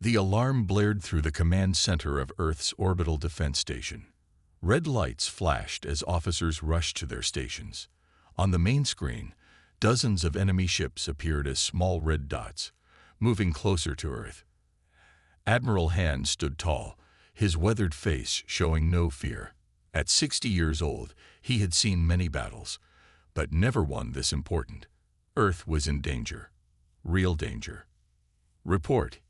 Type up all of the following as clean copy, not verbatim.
The alarm blared through the command center of Earth's orbital defense station. Red lights flashed as officers rushed to their stations. On the main screen, dozens of enemy ships appeared as small red dots, moving closer to Earth. Admiral Han stood tall, his weathered face showing no fear. At 60 years old, he had seen many battles, but never one this important. Earth was in danger. Real danger. "Report,"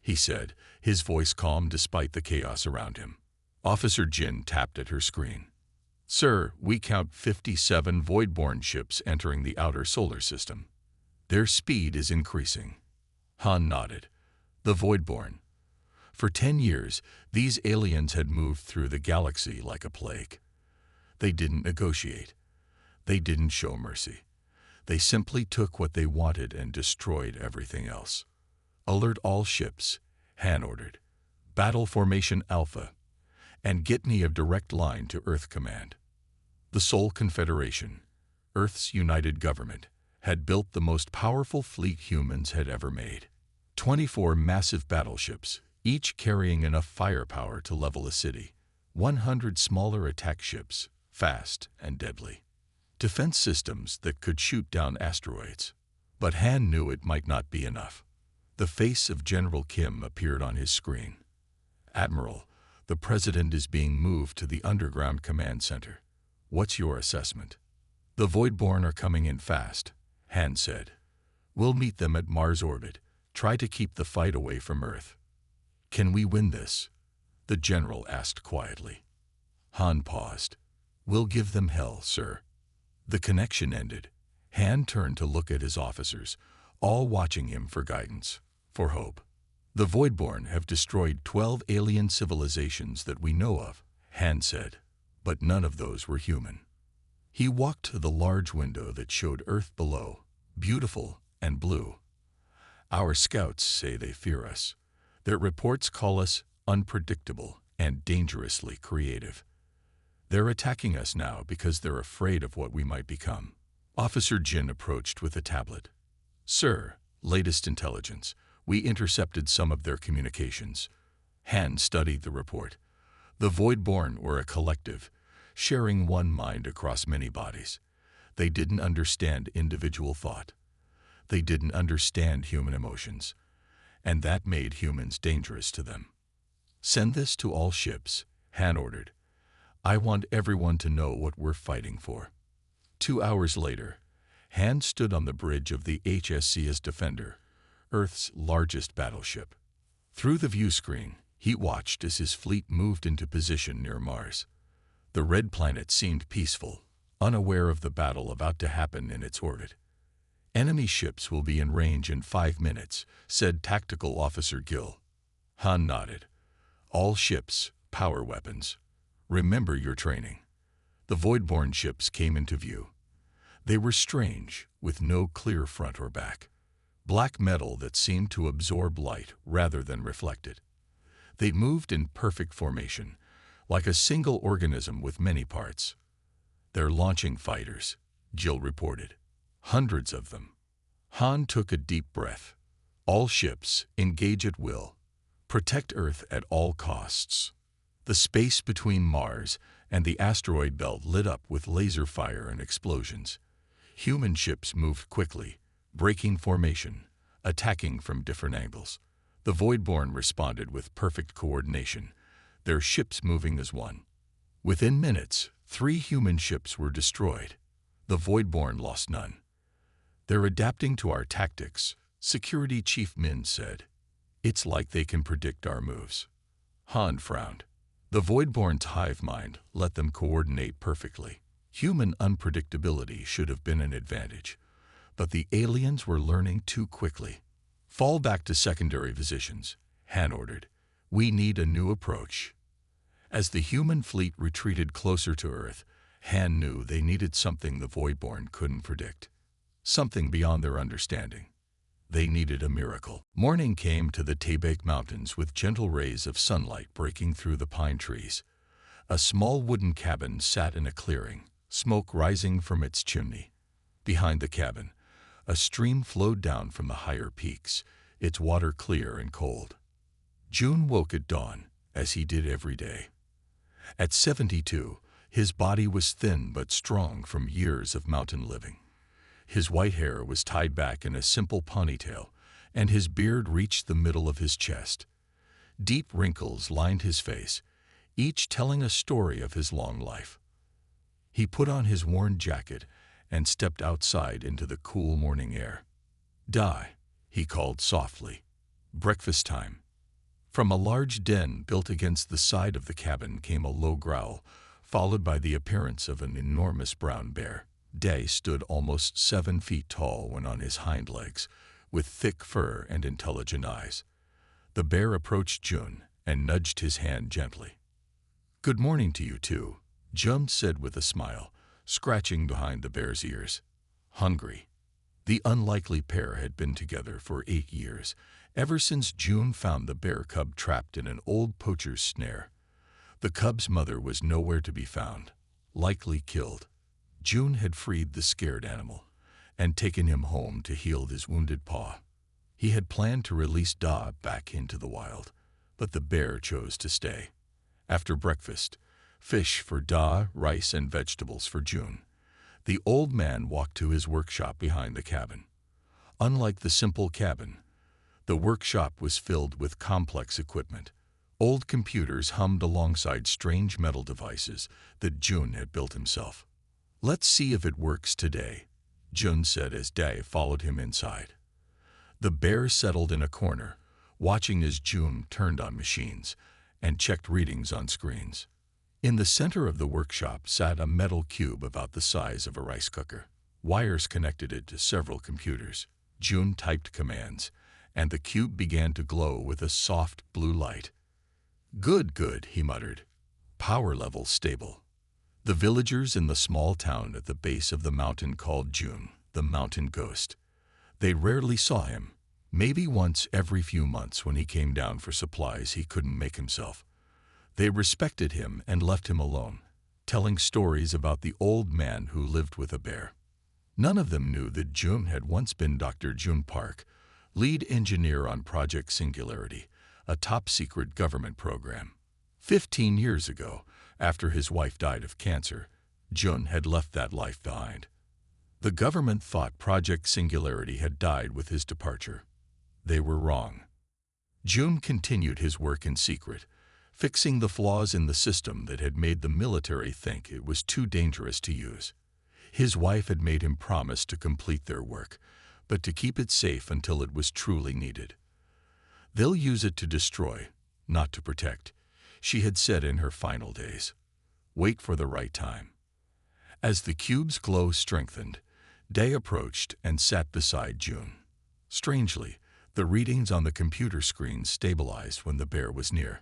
he said, his voice calm despite the chaos around him. Officer Jin tapped at her screen. "Sir, we count 57 void-born ships entering the outer solar system. Their speed is increasing." Han nodded. The void-born. For 10 years, these aliens had moved through the galaxy like a plague. They didn't negotiate. They didn't show mercy. They simply took what they wanted and destroyed everything else. "Alert all ships," Han ordered. "Battle Formation Alpha, and get me a direct line to Earth Command." The Sol Confederation, Earth's united government, had built the most powerful fleet humans had ever made. 24 massive battleships, each carrying enough firepower to level a city. 100 smaller attack ships, fast and deadly. Defense systems that could shoot down asteroids. But Han knew it might not be enough. The face of General Kim appeared on his screen. "Admiral, the President is being moved to the underground command center. What's your assessment?" "The Voidborn are coming in fast," Han said. "We'll meet them at Mars orbit. Try to keep the fight away from Earth." "Can we win this?" the general asked quietly. Han paused. "We'll give them hell, sir." The connection ended. Han turned to look at his officers, all watching him for guidance, for hope. "The Voidborn have destroyed 12 alien civilizations that we know of," Han said, "but none of those were human." He walked to the large window that showed Earth below, beautiful and blue. "Our scouts say they fear us. Their reports call us unpredictable and dangerously creative. They're attacking us now because they're afraid of what we might become." Officer Jin approached with a tablet. "Sir, latest intelligence. We intercepted some of their communications." Han studied the report. The Voidborn were a collective, sharing one mind across many bodies. They didn't understand individual thought. They didn't understand human emotions, and that made humans dangerous to them. "Send this to all ships," Han ordered. "I want everyone to know what we're fighting for." 2 hours later, Han stood on the bridge of the HSCS Defender, Earth's largest battleship. Through the view screen, he watched as his fleet moved into position near Mars. The red planet seemed peaceful, unaware of the battle about to happen in its orbit. "Enemy ships will be in range in 5 minutes, said Tactical Officer Gill. Han nodded. "All ships, power weapons. Remember your training." The Voidborn ships came into view. They were strange, with no clear front or back. Black metal that seemed to absorb light rather than reflect it. They moved in perfect formation, like a single organism with many parts. "They're launching fighters," Jill reported. "Hundreds of them." Han took a deep breath. "All ships, engage at will. Protect Earth at all costs." The space between Mars and the asteroid belt lit up with laser fire and explosions. Human ships moved quickly, breaking formation, attacking from different angles. The Voidborn responded with perfect coordination, their ships moving as one. Within minutes, 3 human ships were destroyed. The Voidborn lost none. "They're adapting to our tactics," Security Chief Min said. "It's like they can predict our moves." Han frowned. The Voidborn's hive mind let them coordinate perfectly. Human unpredictability should have been an advantage, but the aliens were learning too quickly. "Fall back to secondary positions," Han ordered. "We need a new approach." As the human fleet retreated closer to Earth, Han knew they needed something the Voidborn couldn't predict. Something beyond their understanding. They needed a miracle. Morning came to the Taebake Mountains with gentle rays of sunlight breaking through the pine trees. A small wooden cabin sat in a clearing, smoke rising from its chimney. Behind the cabin, a stream flowed down from the higher peaks, its water clear and cold. June woke at dawn, as he did every day. At 72, his body was thin but strong from years of mountain living. His white hair was tied back in a simple ponytail, and his beard reached the middle of his chest. Deep wrinkles lined his face, each telling a story of his long life. He put on his worn jacket and stepped outside into the cool morning air. "Die," he called softly. "Breakfast time." From a large den built against the side of the cabin came a low growl, followed by the appearance of an enormous brown bear. Day stood almost 7 feet tall when on his hind legs, with thick fur and intelligent eyes. The bear approached June and nudged his hand gently. "Good morning to you too," June said with a smile, scratching behind the bear's ears. "Hungry?" The unlikely pair had been together for 8 years, ever since June found the bear cub trapped in an old poacher's snare. The cub's mother was nowhere to be found, likely killed. June had freed the scared animal and taken him home to heal his wounded paw. He had planned to release Da back into the wild, but the bear chose to stay. After breakfast, fish for Da, rice and vegetables for June, the old man walked to his workshop behind the cabin. Unlike the simple cabin, the workshop was filled with complex equipment. Old computers hummed alongside strange metal devices that June had built himself. "Let's see if it works today," June said as Day followed him inside. The bear settled in a corner, watching as June turned on machines and checked readings on screens. In the center of the workshop sat a metal cube about the size of a rice cooker. Wires connected it to several computers. June typed commands, and the cube began to glow with a soft blue light. "Good, good," he muttered. "Power level stable." The villagers in the small town at the base of the mountain called June the Mountain Ghost. They rarely saw him, maybe once every few months when he came down for supplies he couldn't make himself. They respected him and left him alone, telling stories about the old man who lived with a bear. None of them knew that June had once been Dr. June Park, lead engineer on Project Singularity, a top-secret government program. 15 years ago, after his wife died of cancer, June had left that life behind. The government thought Project Singularity had died with his departure. They were wrong. June continued his work in secret, fixing the flaws in the system that had made the military think it was too dangerous to use. His wife had made him promise to complete their work, but to keep it safe until it was truly needed. "They'll use it to destroy, not to protect," she had said in her final days. "Wait for the right time." As the cube's glow strengthened, Day approached and sat beside June. Strangely, the readings on the computer screen stabilized when the bear was near.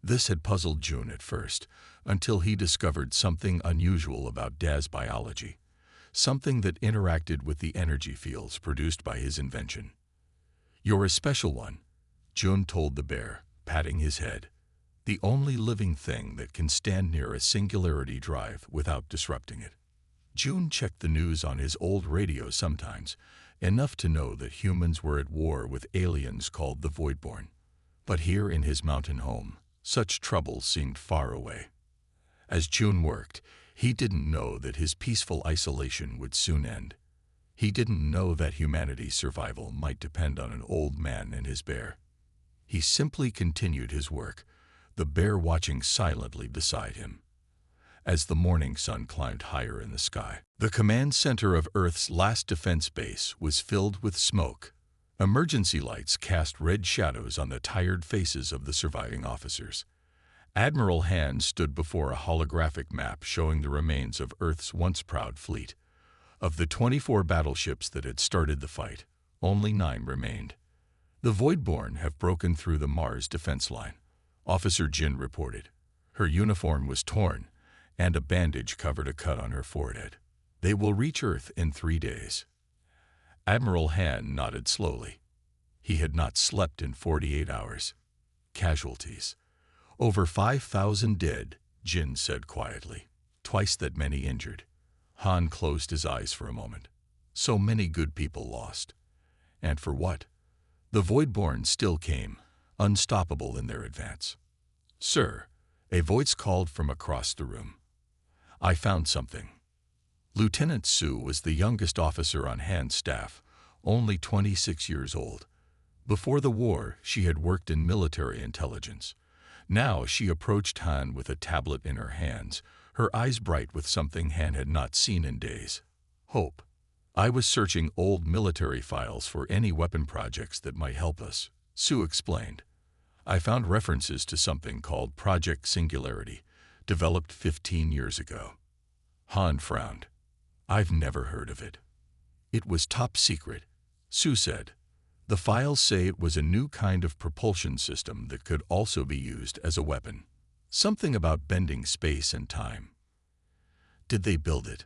This had puzzled June at first, until he discovered something unusual about Day's biology, something that interacted with the energy fields produced by his invention. "You're a special one," June told the bear, patting his head. "The only living thing that can stand near a singularity drive without disrupting it." June checked the news on his old radio sometimes, enough to know that humans were at war with aliens called the Voidborn. But here in his mountain home, such trouble seemed far away. As June worked, he didn't know that his peaceful isolation would soon end. He didn't know that humanity's survival might depend on an old man and his bear. He simply continued his work, the bear watching silently beside him. As the morning sun climbed higher in the sky, the command center of Earth's last defense base was filled with smoke. Emergency lights cast red shadows on the tired faces of the surviving officers. Admiral Hand stood before a holographic map showing the remains of Earth's once proud fleet. Of the 24 battleships that had started the fight, only 9 remained. "The Voidborn have broken through the Mars defense line," Officer Jin reported. Her uniform was torn, and a bandage covered a cut on her forehead. "They will reach Earth in 3 days. Admiral Han nodded slowly. He had not slept in 48 hours. "Casualties. Over 5,000 dead," Jin said quietly. "Twice that many injured." Han closed his eyes for a moment. So many good people lost. And for what? The Voidborn still came, unstoppable in their advance. "Sir," a voice called from across the room. "I found something." Lieutenant Sue was the youngest officer on Han's staff, only 26 years old. Before the war, she had worked in military intelligence. Now she approached Han with a tablet in her hands, her eyes bright with something Han had not seen in days: hope. "I was searching old military files for any weapon projects that might help us," Sue explained. "I found references to something called Project Singularity, developed 15 years ago." Han frowned. "I've never heard of it." "It was top secret," Sue said. "The files say it was a new kind of propulsion system that could also be used as a weapon. Something about bending space and time." "Did they build it?"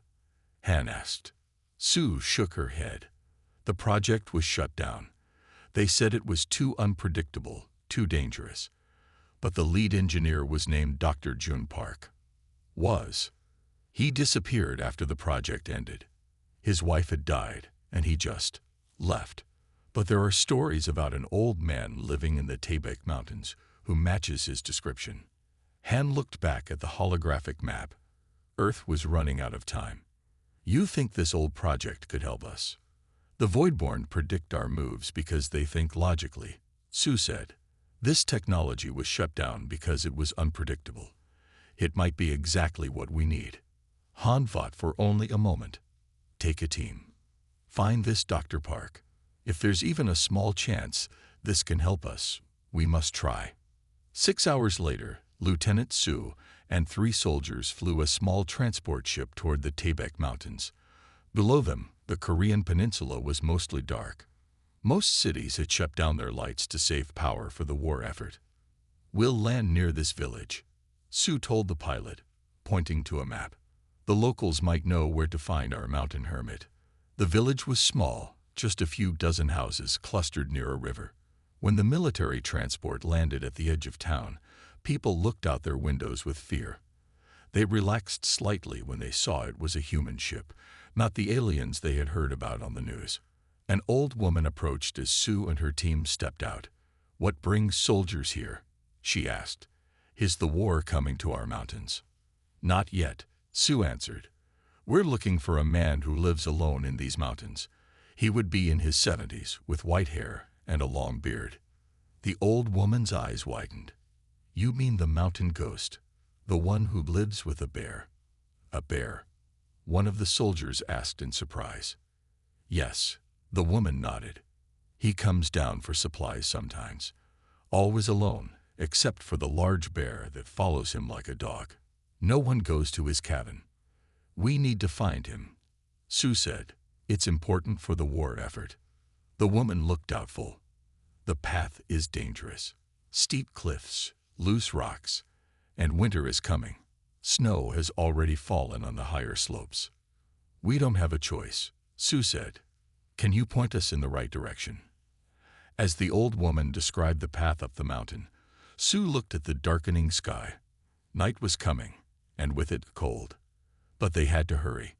Han asked. Sue shook her head. "The project was shut down. They said it was too unpredictable, too dangerous. But the lead engineer was named Dr. Jun Park." "Was?" "He disappeared after the project ended. His wife had died, and he just left. But there are stories about an old man living in the Taebaek Mountains who matches his description." Han looked back at the holographic map. Earth was running out of time. "You think this old project could help us?" "The Voidborn predict our moves because they think logically," Sue said. "This technology was shut down because it was unpredictable. It might be exactly what we need." Han thought for only a moment. "Take a team. Find this Dr. Park. If there's even a small chance this can help us, we must try." 6 hours later, Lieutenant Sue and 3 soldiers flew a small transport ship toward the Taebaek Mountains. Below them, the Korean peninsula was mostly dark. Most cities had shut down their lights to save power for the war effort. "We'll land near this village," Sue told the pilot, pointing to a map. "The locals might know where to find our mountain hermit." The village was small, just a few dozen houses clustered near a river. When the military transport landed at the edge of town, people looked out their windows with fear. They relaxed slightly when they saw it was a human ship, not the aliens they had heard about on the news. An old woman approached as Sue and her team stepped out. "What brings soldiers here?" she asked. "Is the war coming to our mountains?" "Not yet," Sue answered. "We're looking for a man who lives alone in these mountains. He would be in his 70s, with white hair and a long beard." The old woman's eyes widened. "You mean the mountain ghost, the one who lives with a bear?" "A bear?" one of the soldiers asked in surprise. "Yes," the woman nodded. "He comes down for supplies sometimes. Always alone, except for the large bear that follows him like a dog. No one goes to his cabin." "We need to find him," Sue said. "It's important for the war effort." The woman looked doubtful. "The path is dangerous. Steep cliffs, loose rocks, and winter is coming. Snow has already fallen on the higher slopes." "We don't have a choice," Sue said. "Can you point us in the right direction?" As the old woman described the path up the mountain, Sue looked at the darkening sky. Night was coming, and with it cold. But they had to hurry.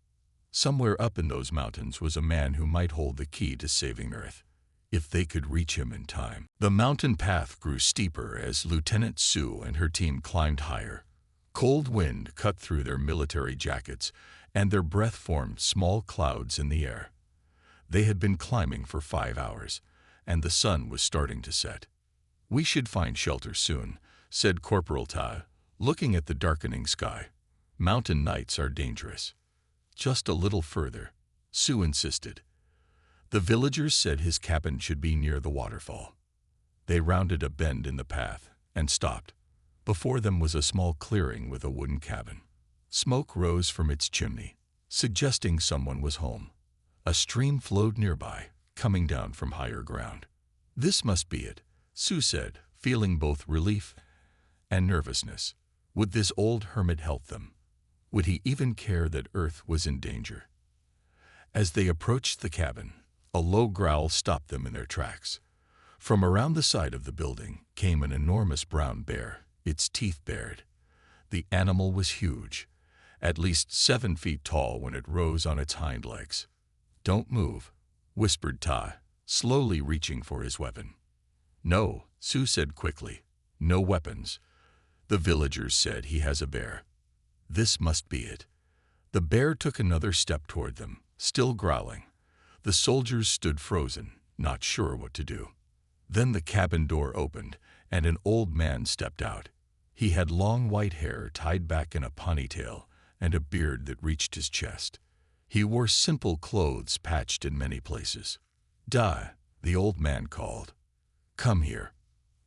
Somewhere up in those mountains was a man who might hold the key to saving Earth, if they could reach him in time. The mountain path grew steeper as Lieutenant Sue and her team climbed higher. Cold wind cut through their military jackets, and their breath formed small clouds in the air. They had been climbing for 5 hours, and the sun was starting to set. "We should find shelter soon," said Corporal Ta, looking at the darkening sky. "Mountain nights are dangerous." "Just a little further," Sue insisted. The villagers said his cabin should be near the waterfall. They rounded a bend in the path and stopped. Before them was a small clearing with a wooden cabin. Smoke rose from its chimney, suggesting someone was home. A stream flowed nearby, coming down from higher ground. "This must be it," Sue said, feeling both relief and nervousness. Would this old hermit help them? Would he even care that Earth was in danger? As they approached the cabin, a low growl stopped them in their tracks. From around the side of the building came an enormous brown bear, its teeth bared. The animal was huge, at least 7 feet tall when it rose on its hind legs. "Don't move," whispered Ta, slowly reaching for his weapon. No, Sue said quickly. No weapons. The villagers said he has a bear. This must be it. The bear took another step toward them, still growling. The soldiers stood frozen, not sure what to do. Then the cabin door opened, and an old man stepped out. He had long white hair tied back in a ponytail and a beard that reached his chest. He wore simple clothes patched in many places. "Duh," the old man called. "Come here."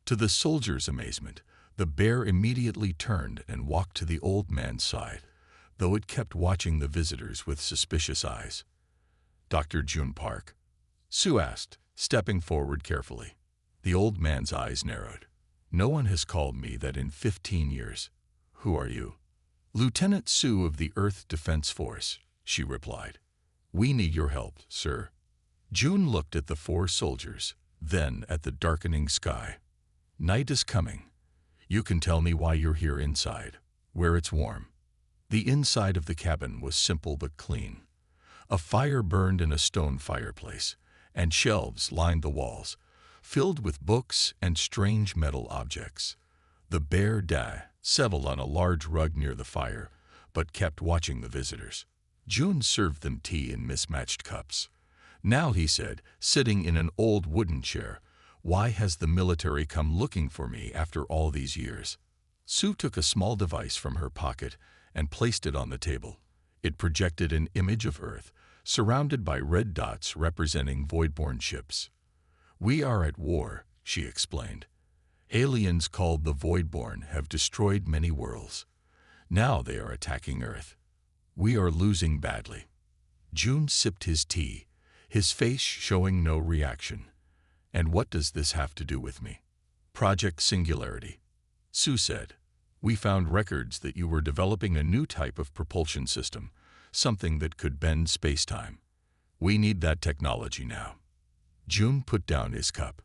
To the soldiers' amazement, the bear immediately turned and walked to the old man's side, though it kept watching the visitors with suspicious eyes. "Dr. June Park?" Sue asked, stepping forward carefully. The old man's eyes narrowed. "No one has called me that in 15 years. Who are you?" "Lieutenant Sue of the Earth Defense Force," she replied. "We need your help, sir." June looked at the 4 soldiers, then at the darkening sky. "Night is coming. You can tell me why you're here inside, where it's warm." The inside of the cabin was simple but clean. A fire burned in a stone fireplace, and shelves lined the walls, filled with books and strange metal objects. The bear settled on a large rug near the fire, but kept watching the visitors. June served them tea in mismatched cups. "Now," he said, sitting in an old wooden chair, "why has the military come looking for me after all these years?" Sue took a small device from her pocket and placed it on the table. It projected an image of Earth, surrounded by red dots representing void-borne ships. "We are at war," she explained. "Aliens called the Voidborn have destroyed many worlds. Now they are attacking Earth. We are losing badly." June sipped his tea, his face showing no reaction. "And what does this have to do with me?" "Project Singularity," Sue said. "We found records that you were developing a new type of propulsion system, something that could bend space-time. We need that technology now." June put down his cup.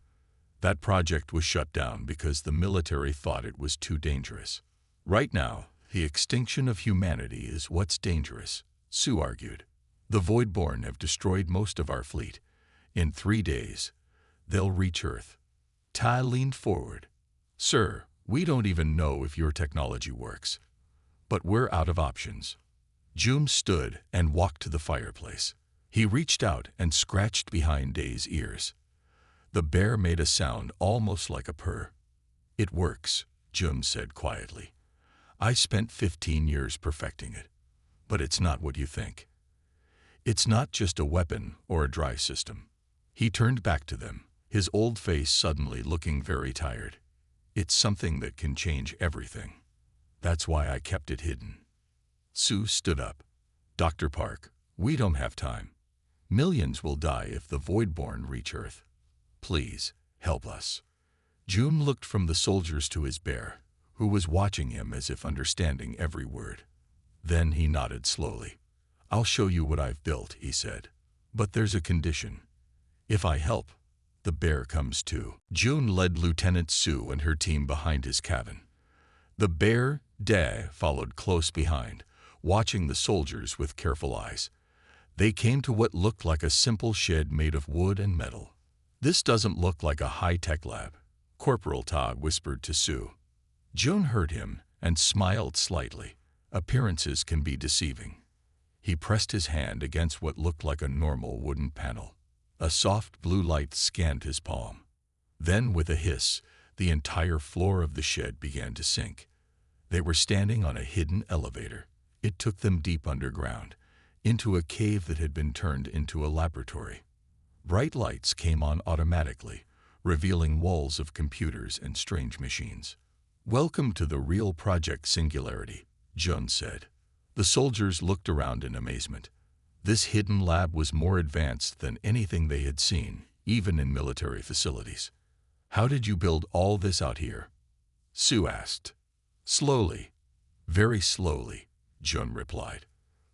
"That project was shut down because the military thought it was too dangerous. Right now, the extinction of humanity is what's dangerous," Sue argued. "The Voidborn have destroyed most of our fleet. In 3 days, they'll reach Earth." Ty leaned forward. "Sir, we don't even know if your technology works. But we're out of options." June stood and walked to the fireplace. He reached out and scratched behind Day's ears. The bear made a sound almost like a purr. "It works," June said quietly. "I spent 15 years perfecting it. But it's not what you think. It's not just a weapon or a drive system." He turned back to them, his old face suddenly looking very tired. "It's something that can change everything. That's why I kept it hidden." Sue stood up. "Dr. Park, we don't have time. Millions will die if the Voidborn reach Earth. Please, help us." June looked from the soldiers to his bear, who was watching him as if understanding every word. Then he nodded slowly. "I'll show you what I've built," he said. "But there's a condition. If I help, the bear comes too." June led Lieutenant Sue and her team behind his cabin. The bear, followed close behind, watching the soldiers with careful eyes. They came to what looked like a simple shed made of wood and metal. "This doesn't look like a high-tech lab," Corporal Todd whispered to Sue. June heard him and smiled slightly. "Appearances can be deceiving." He pressed his hand against what looked like a normal wooden panel. A soft blue light scanned his palm. Then, with a hiss, the entire floor of the shed began to sink. They were standing on a hidden elevator. It took them deep underground, into a cave that had been turned into a laboratory. Bright lights came on automatically, revealing walls of computers and strange machines. "Welcome to the real Project Singularity," June said. The soldiers looked around in amazement. This hidden lab was more advanced than anything they had seen, even in military facilities. "How did you build all this out here?" Sue asked. "Slowly, very slowly," June replied.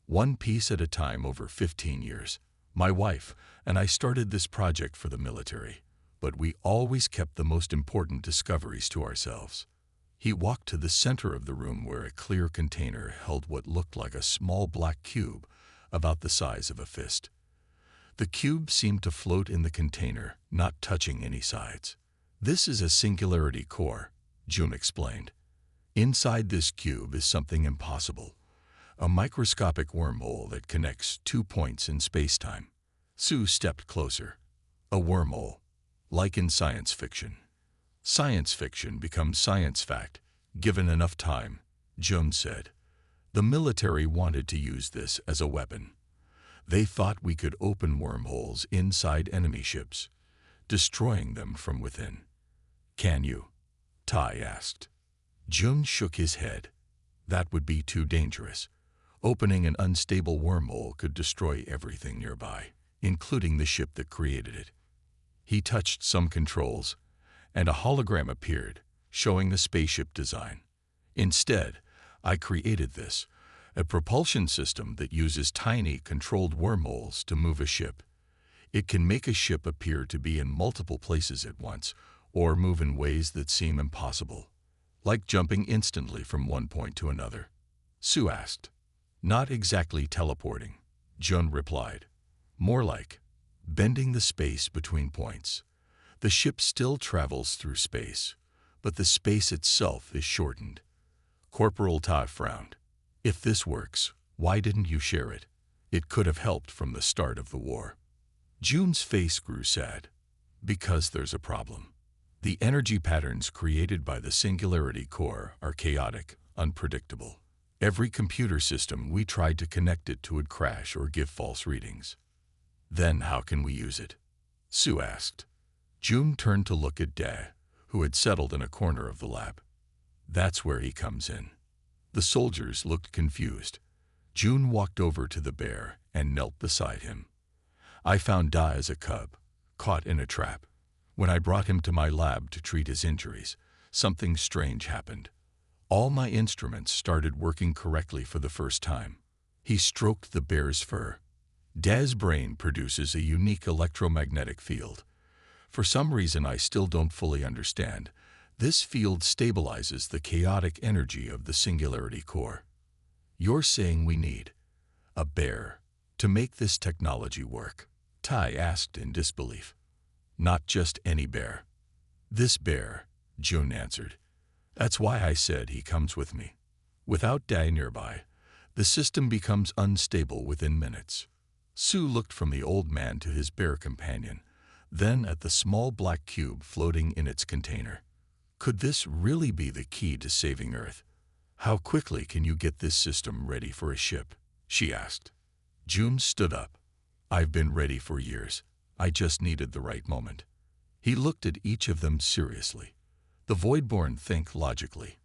"One piece at a time over 15 years. My wife and I started this project for the military, but we always kept the most important discoveries to ourselves." He walked to the center of the room where a clear container held what looked like a small black cube about the size of a fist. The cube seemed to float in the container, not touching any sides. This is a singularity core, June explained. Inside this cube is something impossible, a microscopic wormhole that connects 2 points in space-time. Sue stepped closer. A wormhole, like in science fiction. Science fiction becomes science fact, given enough time, June said. The military wanted to use this as a weapon. They thought we could open wormholes inside enemy ships, destroying them from within. Can you? Tai asked. Jun shook his head. That would be too dangerous. Opening an unstable wormhole could destroy everything nearby, including the ship that created it. He touched some controls, and a hologram appeared, showing the spaceship design. Instead, I created this, a propulsion system that uses tiny, controlled wormholes to move a ship. It can make a ship appear to be in multiple places at once, or move in ways that seem impossible, like jumping instantly from one point to another. Sue asked. Not exactly teleporting, Jun replied. More like bending the space between points. The ship still travels through space, but the space itself is shortened. Corporal Tai frowned. If this works, why didn't you share it? It could have helped from the start of the war. Jun's face grew sad. Because there's a problem. The energy patterns created by the singularity core are chaotic, unpredictable. Every computer system we tried to connect it to would crash or give false readings. Then how can we use it? Sue asked. Jun turned to look at Da, who had settled in a corner of the lab. That's where he comes in. The soldiers looked confused. Jun walked over to the bear and knelt beside him. I found Da as a cub, caught in a trap. When I brought him to my lab to treat his injuries, something strange happened. All my instruments started working correctly for the first time. He stroked the bear's fur. Da's brain produces a unique electromagnetic field. For some reason I still don't fully understand, this field stabilizes the chaotic energy of the singularity core. You're saying we need a bear to make this technology work? Tai asked in disbelief. Not just any bear. This bear, Jun answered. That's why I said he comes with me. Without Da nearby, the system becomes unstable within minutes. Sue looked from the old man to his bear companion, then at the small black cube floating in its container. Could this really be the key to saving Earth? How quickly can you get this system ready for a ship? She asked. Jun stood up. I've been ready for years. I just needed the right moment. He looked at each of them seriously. The Voidborn think logically.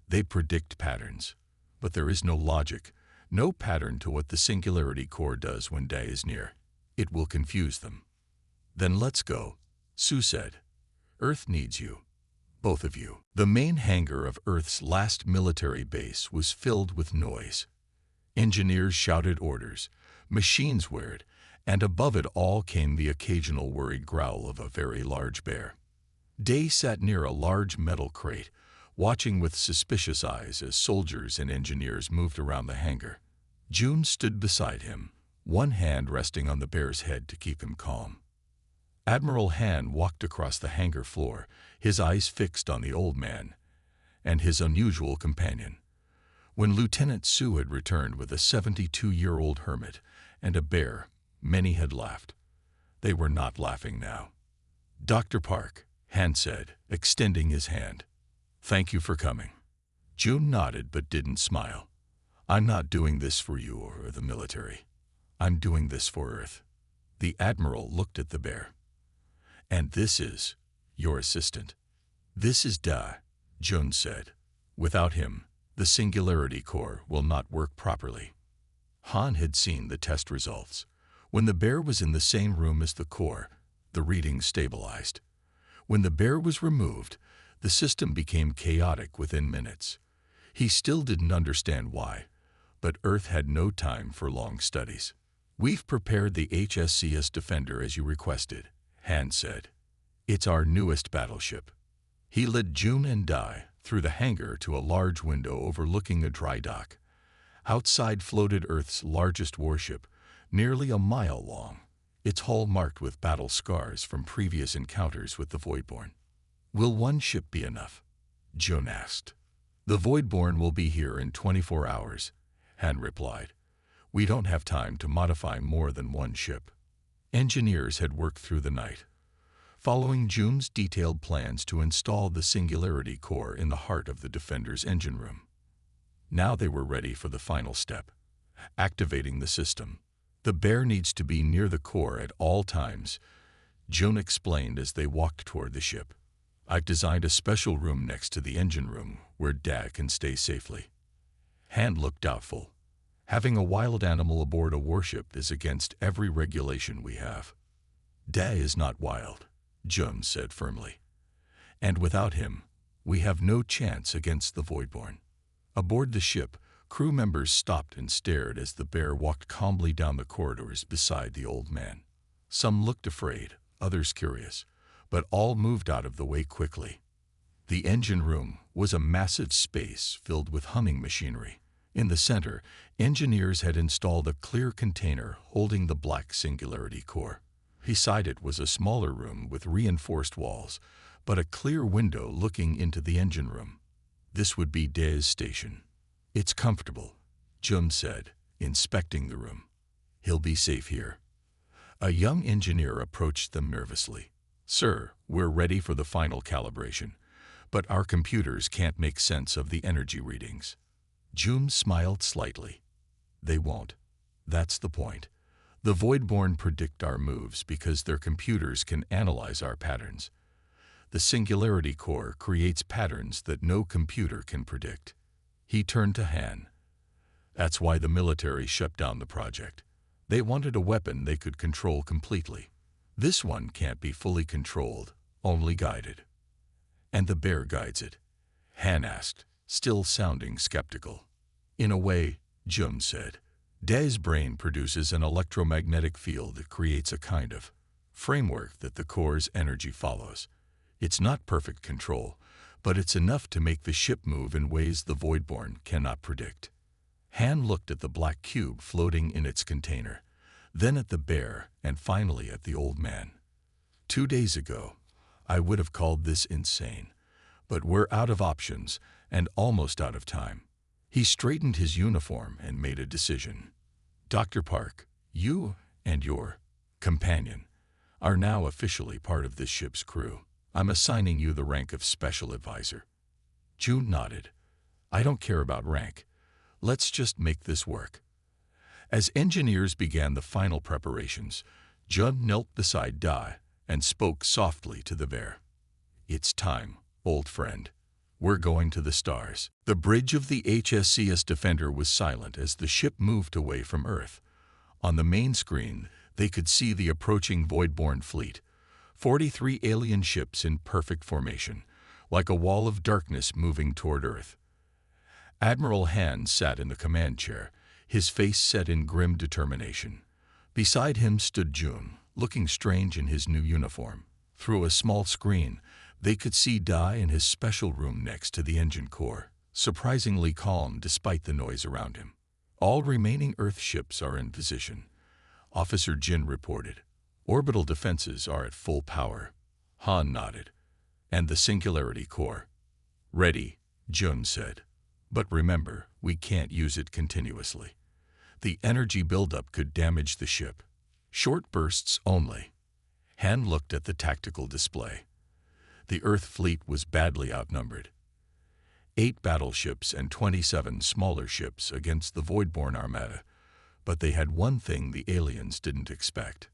They predict patterns, but there is no logic, no pattern to what the singularity core does when Da is near. It will confuse them. Then let's go, Sue said. Earth needs you. Both of you. The main hangar of Earth's last military base was filled with noise. Engineers shouted orders, machines whirred, and above it all came the occasional worried growl of a very large bear. Da sat near a large metal crate, watching with suspicious eyes as soldiers and engineers moved around the hangar. Jun stood beside him, one hand resting on the bear's head to keep him calm. Admiral Han walked across the hangar floor, his eyes fixed on the old man and his unusual companion. When Lieutenant Sue had returned with a 72-year-old hermit and a bear, many had laughed. They were not laughing now. Dr. Park, Han said, extending his hand. Thank you for coming. Jun nodded but didn't smile. I'm not doing this for you or the military. I'm doing this for Earth. The Admiral looked at the bear. And this is your assistant. This is Da, Jun said. Without him, the singularity core will not work properly. Han had seen the test results. When the bear was in the same room as the core, the readings stabilized. When the bear was removed, the system became chaotic within minutes. He still didn't understand why, but Earth had no time for long studies. We've prepared the HSCS Defender as you requested, Han said. It's our newest battleship. He led Jun and Da through the hangar to a large window overlooking a dry dock. Outside floated Earth's largest warship, nearly a mile long, its hull marked with battle scars from previous encounters with the Voidborn. Will one ship be enough? Jun asked. The Voidborn will be here in 24 hours, Han replied. We don't have time to modify more than one ship. Engineers had worked through the night, following Jun's detailed plans to install the Singularity Core in the heart of the Defender's engine room. Now they were ready for the final step, activating the system. The bear needs to be near the core at all times, Jun explained as they walked toward the ship. I've designed a special room next to the engine room where Dad can stay safely. Han looked doubtful. Having a wild animal aboard a warship is against every regulation we have. Dad is not wild, Jun said firmly. And without him, we have no chance against the Voidborn. Aboard the ship, crew members stopped and stared as the bear walked calmly down the corridors beside the old man. Some looked afraid, others curious, but all moved out of the way quickly. The engine room was a massive space filled with humming machinery. In the center, engineers had installed a clear container holding the black Singularity Core. Beside it was a smaller room with reinforced walls, but a clear window looking into the engine room. This would be Dae's station. It's comfortable, Jun said, inspecting the room. He'll be safe here. A young engineer approached them nervously. Sir, we're ready for the final calibration, but our computers can't make sense of the energy readings. Jun smiled slightly. They won't. That's the point. The Voidborn predict our moves because their computers can analyze our patterns. The Singularity Core creates patterns that no computer can predict. He turned to Han. That's why the military shut down the project. They wanted a weapon they could control completely. This one can't be fully controlled, only guided. And the bear guides it? Han asked, still sounding skeptical. In a way, Jun said. Dae's brain produces an electromagnetic field that creates a kind of framework that the core's energy follows. It's not perfect control, but it's enough to make the ship move in ways the Voidborn cannot predict. Han looked at the black cube floating in its container, then at the bear, and finally at the old man. 2 days ago, I would have called this insane, but we're out of options and almost out of time. He straightened his uniform and made a decision. Dr. Park, you and your companion are now officially part of this ship's crew. I'm assigning you the rank of Special Advisor. Jun nodded. I don't care about rank. Let's just make this work. As engineers began the final preparations, Jun knelt beside Dae and spoke softly to the bear. It's time, old friend. We're going to the stars. The bridge of the HSCS Defender was silent as the ship moved away from Earth. On the main screen, they could see the approaching Voidborn fleet, 43 alien ships in perfect formation, like a wall of darkness moving toward Earth. Admiral Han sat in the command chair, his face set in grim determination. Beside him stood Jun, looking strange in his new uniform. Through a small screen, they could see Dae in his special room next to the engine core, surprisingly calm despite the noise around him. All remaining Earth ships are in position, Officer Jin reported. Orbital defenses are at full power. Han nodded. And the Singularity Core? Ready, Jun said. But remember, we can't use it continuously. The energy buildup could damage the ship. Short bursts only. Han looked at the tactical display. The Earth fleet was badly outnumbered. 8 battleships and 27 smaller ships against the Voidborn armada, but they had one thing the aliens didn't expect.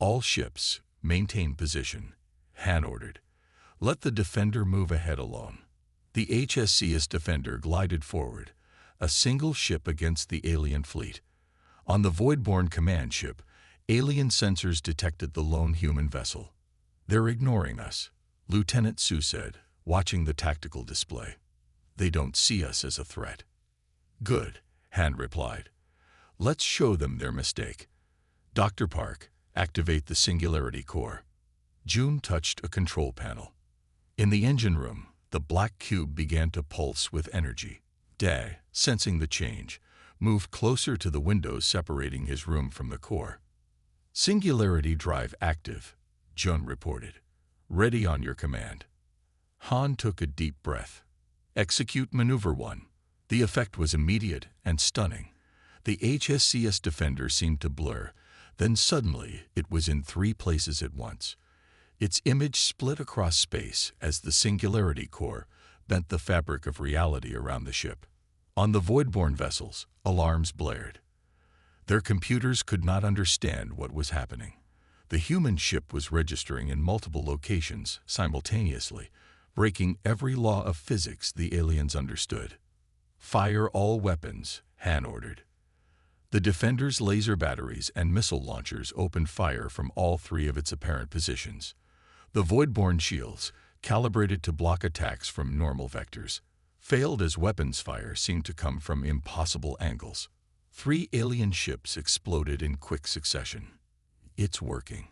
All ships, maintain position, Han ordered. Let the Defender move ahead alone. The HSCS Defender glided forward, a single ship against the alien fleet. On the Voidborn command ship, alien sensors detected the lone human vessel. They're ignoring us, Lieutenant Su said, watching the tactical display. They don't see us as a threat. Good, Han replied. Let's show them their mistake. Dr. Park, activate the Singularity Core. Jun touched a control panel. In the engine room, the black cube began to pulse with energy. Dae, sensing the change, moved closer to the windows separating his room from the core. Singularity drive active, Jun reported. Ready on your command. Han took a deep breath. Execute Maneuver 1. The effect was immediate and stunning. The HSCS Defender seemed to blur, then suddenly it was in 3 places at once. Its image split across space as the Singularity Core bent the fabric of reality around the ship. On the Voidborn vessels, alarms blared. Their computers could not understand what was happening. The human ship was registering in multiple locations simultaneously, breaking every law of physics the aliens understood. Fire all weapons, Han ordered. The Defender's laser batteries and missile launchers opened fire from all 3 of its apparent positions. The Voidborn shields, calibrated to block attacks from normal vectors, failed as weapons fire seemed to come from impossible angles. 3 alien ships exploded in quick succession. It's working,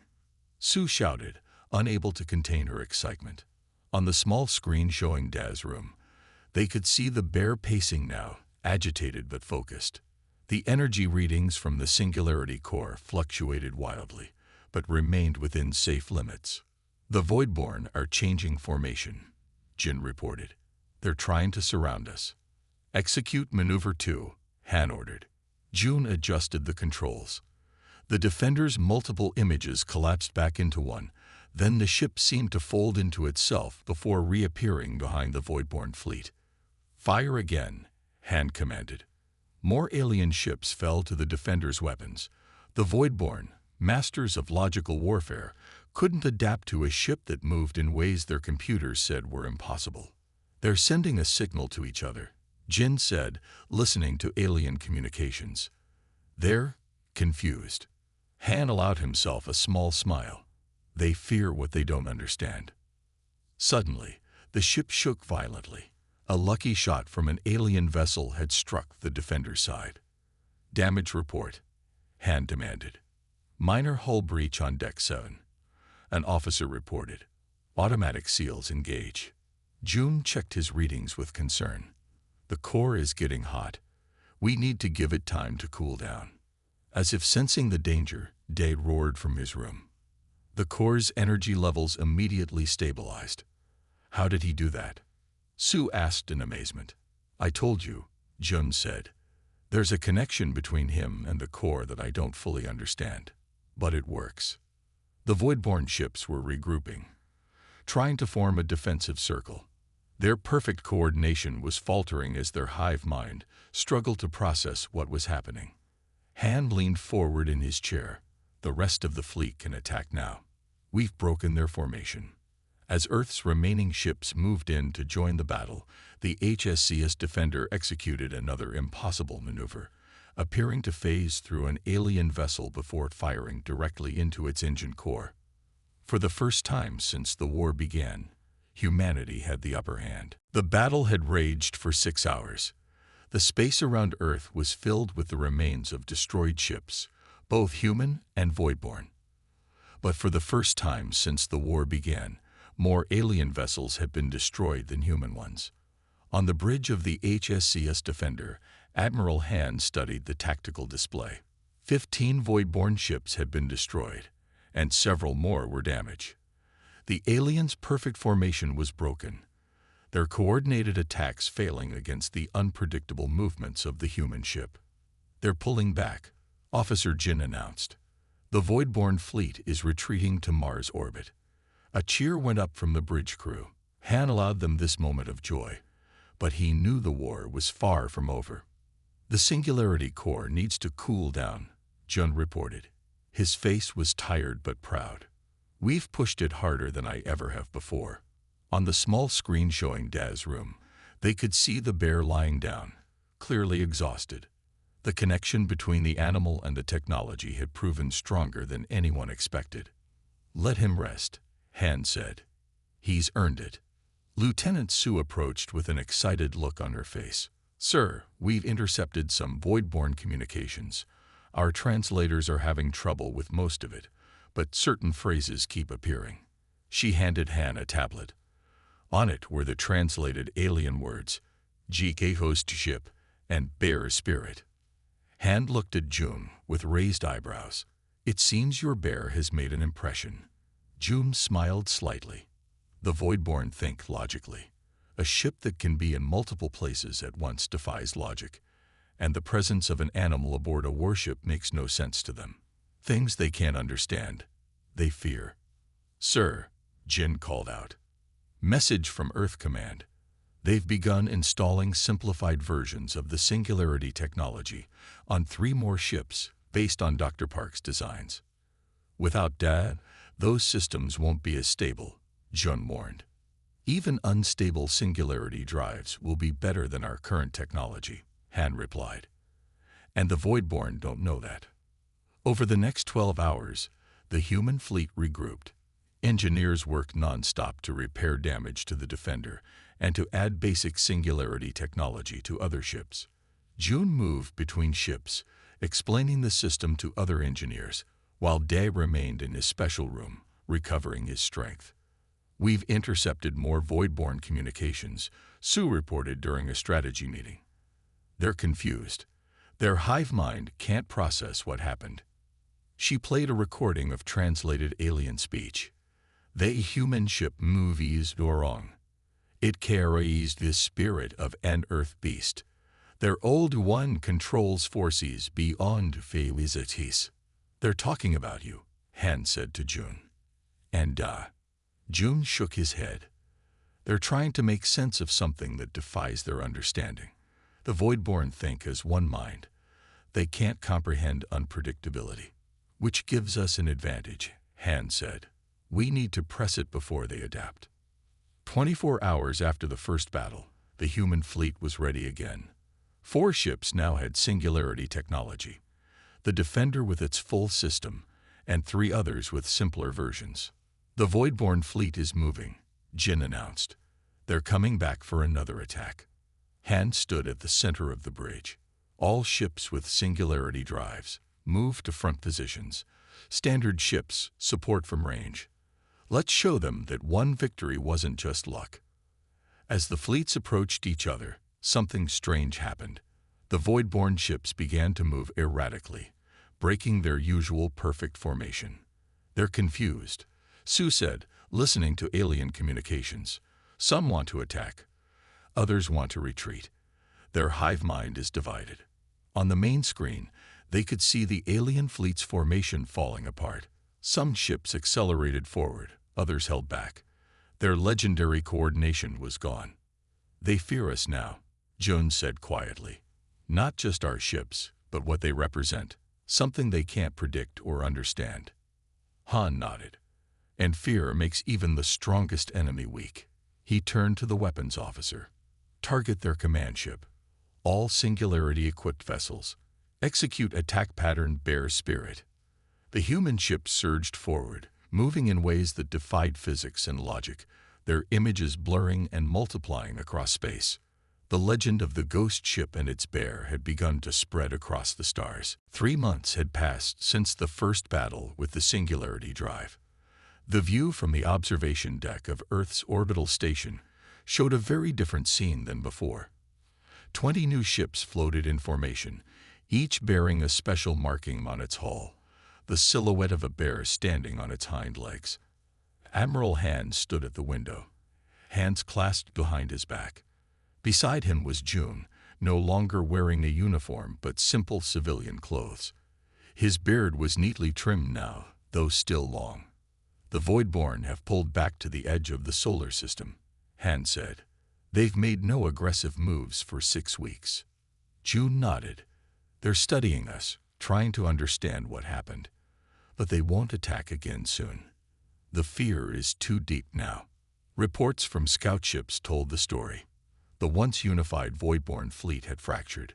Sue shouted, unable to contain her excitement. On the small screen showing Daz's room, they could see the bear pacing now, agitated but focused. The energy readings from the Singularity Core fluctuated wildly, but remained within safe limits. The Voidborn are changing formation, Jin reported. They're trying to surround us. Execute Maneuver 2, Han ordered. June adjusted the controls. The Defender's multiple images collapsed back into one, then the ship seemed to fold into itself before reappearing behind the Voidborn fleet. Fire again, Han commanded. More alien ships fell to the Defender's weapons. The Voidborn, masters of logical warfare, couldn't adapt to a ship that moved in ways their computers said were impossible. They're sending a signal to each other, Jin said, listening to alien communications. They're confused. Han allowed himself a small smile. They fear what they don't understand. Suddenly, the ship shook violently. A lucky shot from an alien vessel had struck the Defender's side. Damage report, Han demanded. Minor hull breach on Deck 7. An officer reported. Automatic seals engage. June checked his readings with concern. The core is getting hot. We need to give it time to cool down. As if sensing the danger, Day roared from his room. The core's energy levels immediately stabilized. How did he do that? Sue asked in amazement. I told you, Jun said. There's a connection between him and the core that I don't fully understand. But it works. The Voidborn ships were regrouping, trying to form a defensive circle. Their perfect coordination was faltering as their hive mind struggled to process what was happening. Han leaned forward in his chair. The rest of the fleet can attack now. We've broken their formation. As Earth's remaining ships moved in to join the battle, the HSCS Defender executed another impossible maneuver, appearing to phase through an alien vessel before firing directly into its engine core. For the first time since the war began, humanity had the upper hand. The battle had raged for 6 hours. The space around Earth was filled with the remains of destroyed ships, both human and Voidborn. But for the first time since the war began, more alien vessels had been destroyed than human ones. On the bridge of the HSCS Defender, Admiral Han studied the tactical display. 15 Voidborn ships had been destroyed, and several more were damaged. The aliens' perfect formation was broken, their coordinated attacks failing against the unpredictable movements of the human ship. They're pulling back, Officer Jin announced. The Voidborn fleet is retreating to Mars orbit. A cheer went up from the bridge crew. Han allowed them this moment of joy, but he knew the war was far from over. The Singularity Core needs to cool down, Jun reported. His face was tired but proud. We've pushed it harder than I ever have before. On the small screen showing Daz's room, they could see the bear lying down, clearly exhausted. The connection between the animal and the technology had proven stronger than anyone expected. Let him rest, Han said. He's earned it. Lieutenant Sue approached with an excited look on her face. Sir, we've intercepted some Voidborn communications. Our translators are having trouble with most of it, but certain phrases keep appearing. She handed Han a tablet. On it were the translated alien words, GK host ship and bear spirit. Han looked at June with raised eyebrows. It seems your bear has made an impression. June smiled slightly. The Voidborn think logically. A ship that can be in multiple places at once defies logic, and the presence of an animal aboard a warship makes no sense to them. Things they can't understand, they fear. "Sir," Jin called out. "Message from Earth Command. They've begun installing simplified versions of the Singularity technology on 3 more ships based on Dr. Park's designs. Without that, those systems won't be as stable," Jun warned. "Even unstable Singularity drives will be better than our current technology," Han replied. "And the Voidborn don't know that." Over the next 12 hours, the human fleet regrouped. Engineers worked non-stop to repair damage to the Defender and to add basic Singularity technology to other ships. Jun moved between ships, explaining the system to other engineers, while Dae remained in his special room, recovering his strength. "We've intercepted more Voidborn communications," Sue reported during a strategy meeting. "They're confused. Their hive mind can't process what happened." She played a recording of translated alien speech. "The human ship movies wrong. It carries the spirit of an earth beast. Their old one controls forces beyond physics." "They're talking about you," Han said to Jun. And Jun shook his head. "They're trying to make sense of something that defies their understanding. The Voidborn think as one mind. They can't comprehend unpredictability, which gives us an advantage," Han said. "We need to press it before they adapt." 24 hours after the first battle, the human fleet was ready again. 4 ships now had Singularity technology, the Defender with its full system, and 3 others with simpler versions. "The Voidborn fleet is moving," Jin announced. "They're coming back for another attack." Han stood at the center of the bridge. All ships with Singularity drives moved to front positions. Standard ships, support from range. Let's show them that one victory wasn't just luck. As the fleets approached each other, something strange happened. The Voidborn ships began to move erratically, breaking their usual perfect formation. "They're confused," Sue said, listening to alien communications. "Some want to attack. Others want to retreat. Their hive mind is divided." On the main screen, they could see the alien fleet's formation falling apart. Some ships accelerated forward, others held back. Their legendary coordination was gone. "They fear us now," Jones said quietly. "Not just our ships, but what they represent, something they can't predict or understand." Han nodded. "And fear makes even the strongest enemy weak." He turned to the weapons officer. "Target their command ship. All Singularity-equipped vessels. Execute attack pattern Bear Spirit." The human ships surged forward, moving in ways that defied physics and logic, their images blurring and multiplying across space. The legend of the ghost ship and its bear had begun to spread across the stars. 3 months had passed since the first battle with the Singularity drive. The view from the observation deck of Earth's orbital station showed a very different scene than before. 20 new ships floated in formation, each bearing a special marking on its hull, the silhouette of a bear standing on its hind legs. Admiral Han stood at the window, hands clasped behind his back. Beside him was Jun, no longer wearing a uniform but simple civilian clothes. His beard was neatly trimmed now, though still long. "The Voidborn have pulled back to the edge of the solar system," Han said. "They've made no aggressive moves for 6 weeks." Jun nodded. "They're studying us, trying to understand what happened. But they won't attack again soon. The fear is too deep now." Reports from scout ships told the story. The once unified Voidborn fleet had fractured.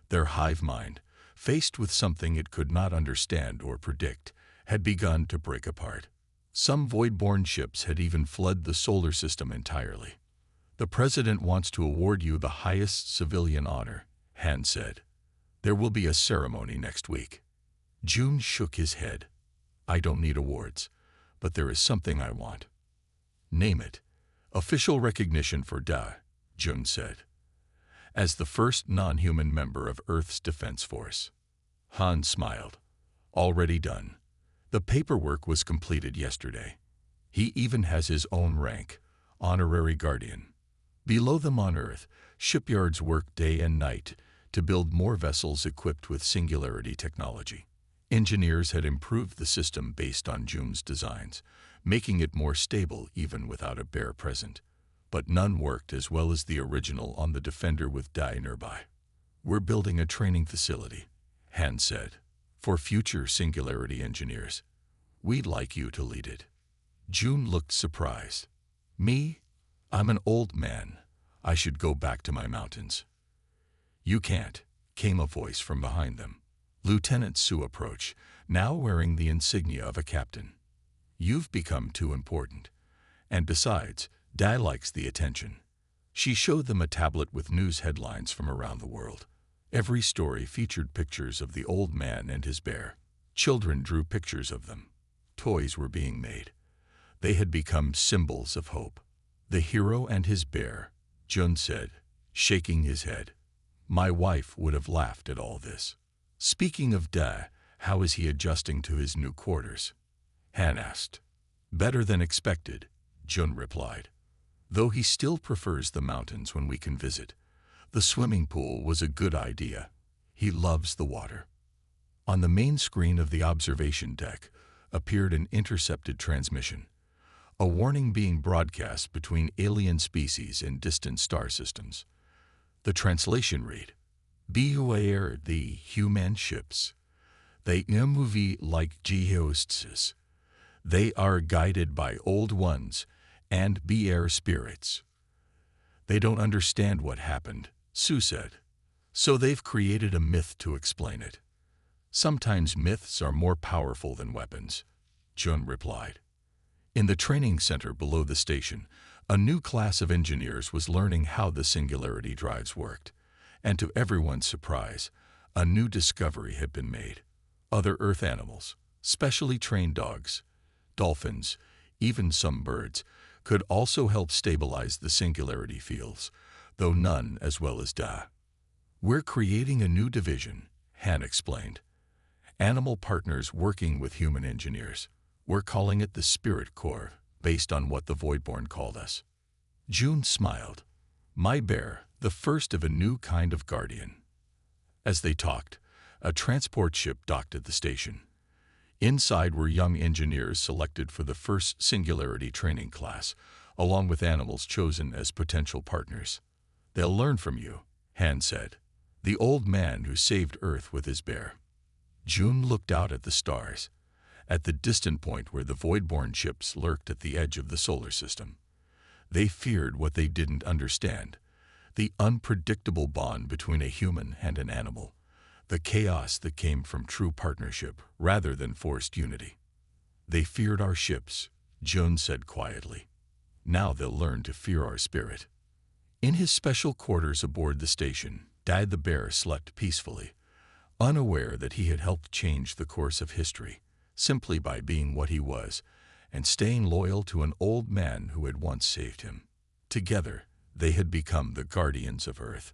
Their hive mind, faced with something it could not understand or predict, had begun to break apart. Some Voidborn ships had even fled the solar system entirely. "The President wants to award you the highest civilian honor," Han said. "There will be a ceremony next week." Jun shook his head. "I don't need awards, but there is something I want." "Name it." "Official recognition for Da," Jun said. "As the first non-human member of Earth's Defense Force." Han smiled. "Already done. The paperwork was completed yesterday." He even has his own rank, honorary guardian. Below them on Earth, shipyards work day and night to build more vessels equipped with singularity technology. Engineers had improved the system based on Jun's designs, making it more stable even without a bear present. But none worked as well as the original on the Defender with Dai nearby. "We're building a training facility," Han said, "for future singularity engineers. We'd like you to lead it." Jun looked surprised. "Me? I'm an old man. I should go back to my mountains." "You can't," came a voice from behind them. Lieutenant Su approached, now wearing the insignia of a captain. "You've become too important. And besides, Dai likes the attention." She showed them a tablet with news headlines from around the world. Every story featured pictures of the old man and his bear. Children drew pictures of them. Toys were being made. They had become symbols of hope. "The hero and his bear," Jun said, shaking his head. "My wife would have laughed at all this." "Speaking of Dai, how is he adjusting to his new quarters?" Han asked. "Better than expected," Jun replied. "Though he still prefers the mountains when we can visit. The swimming pool was a good idea. He loves the water." On the main screen of the observation deck appeared an intercepted transmission, a warning being broadcast between alien species in distant star systems. The translation read, "Beware the human ships. They move like ghosts. They are guided by old ones and bear spirits." "They don't understand what happened," Su said. "So they've created a myth to explain it." "Sometimes myths are more powerful than weapons," Jun replied. In the training center below the station, a new class of engineers was learning how the singularity drives worked. And to everyone's surprise, a new discovery had been made. Other Earth animals, specially trained dogs, dolphins, even some birds, could also help stabilize the singularity fields, though none as well as Da. "We're creating a new division," Han explained. "Animal partners working with human engineers. We're calling it the Spirit Corps, based on what the Voidborn called us." Jun smiled. "My bear, the first of a new kind of guardian." As they talked, a transport ship docked at the station. Inside were young engineers selected for the first singularity training class, along with animals chosen as potential partners. "They'll learn from you," Han said. "The old man who saved Earth with his bear." Jun looked out at the stars, at the distant point where the Voidborn ships lurked at the edge of the solar system. They feared what they didn't understand, the unpredictable bond between a human and an animal, the chaos that came from true partnership rather than forced unity. "They feared our ships," Jun said quietly. "Now they'll learn to fear our spirit." In his special quarters aboard the station, Dai the bear slept peacefully, unaware that he had helped change the course of history, simply by being what he was and staying loyal to an old man who had once saved him. Together, they had become the guardians of Earth.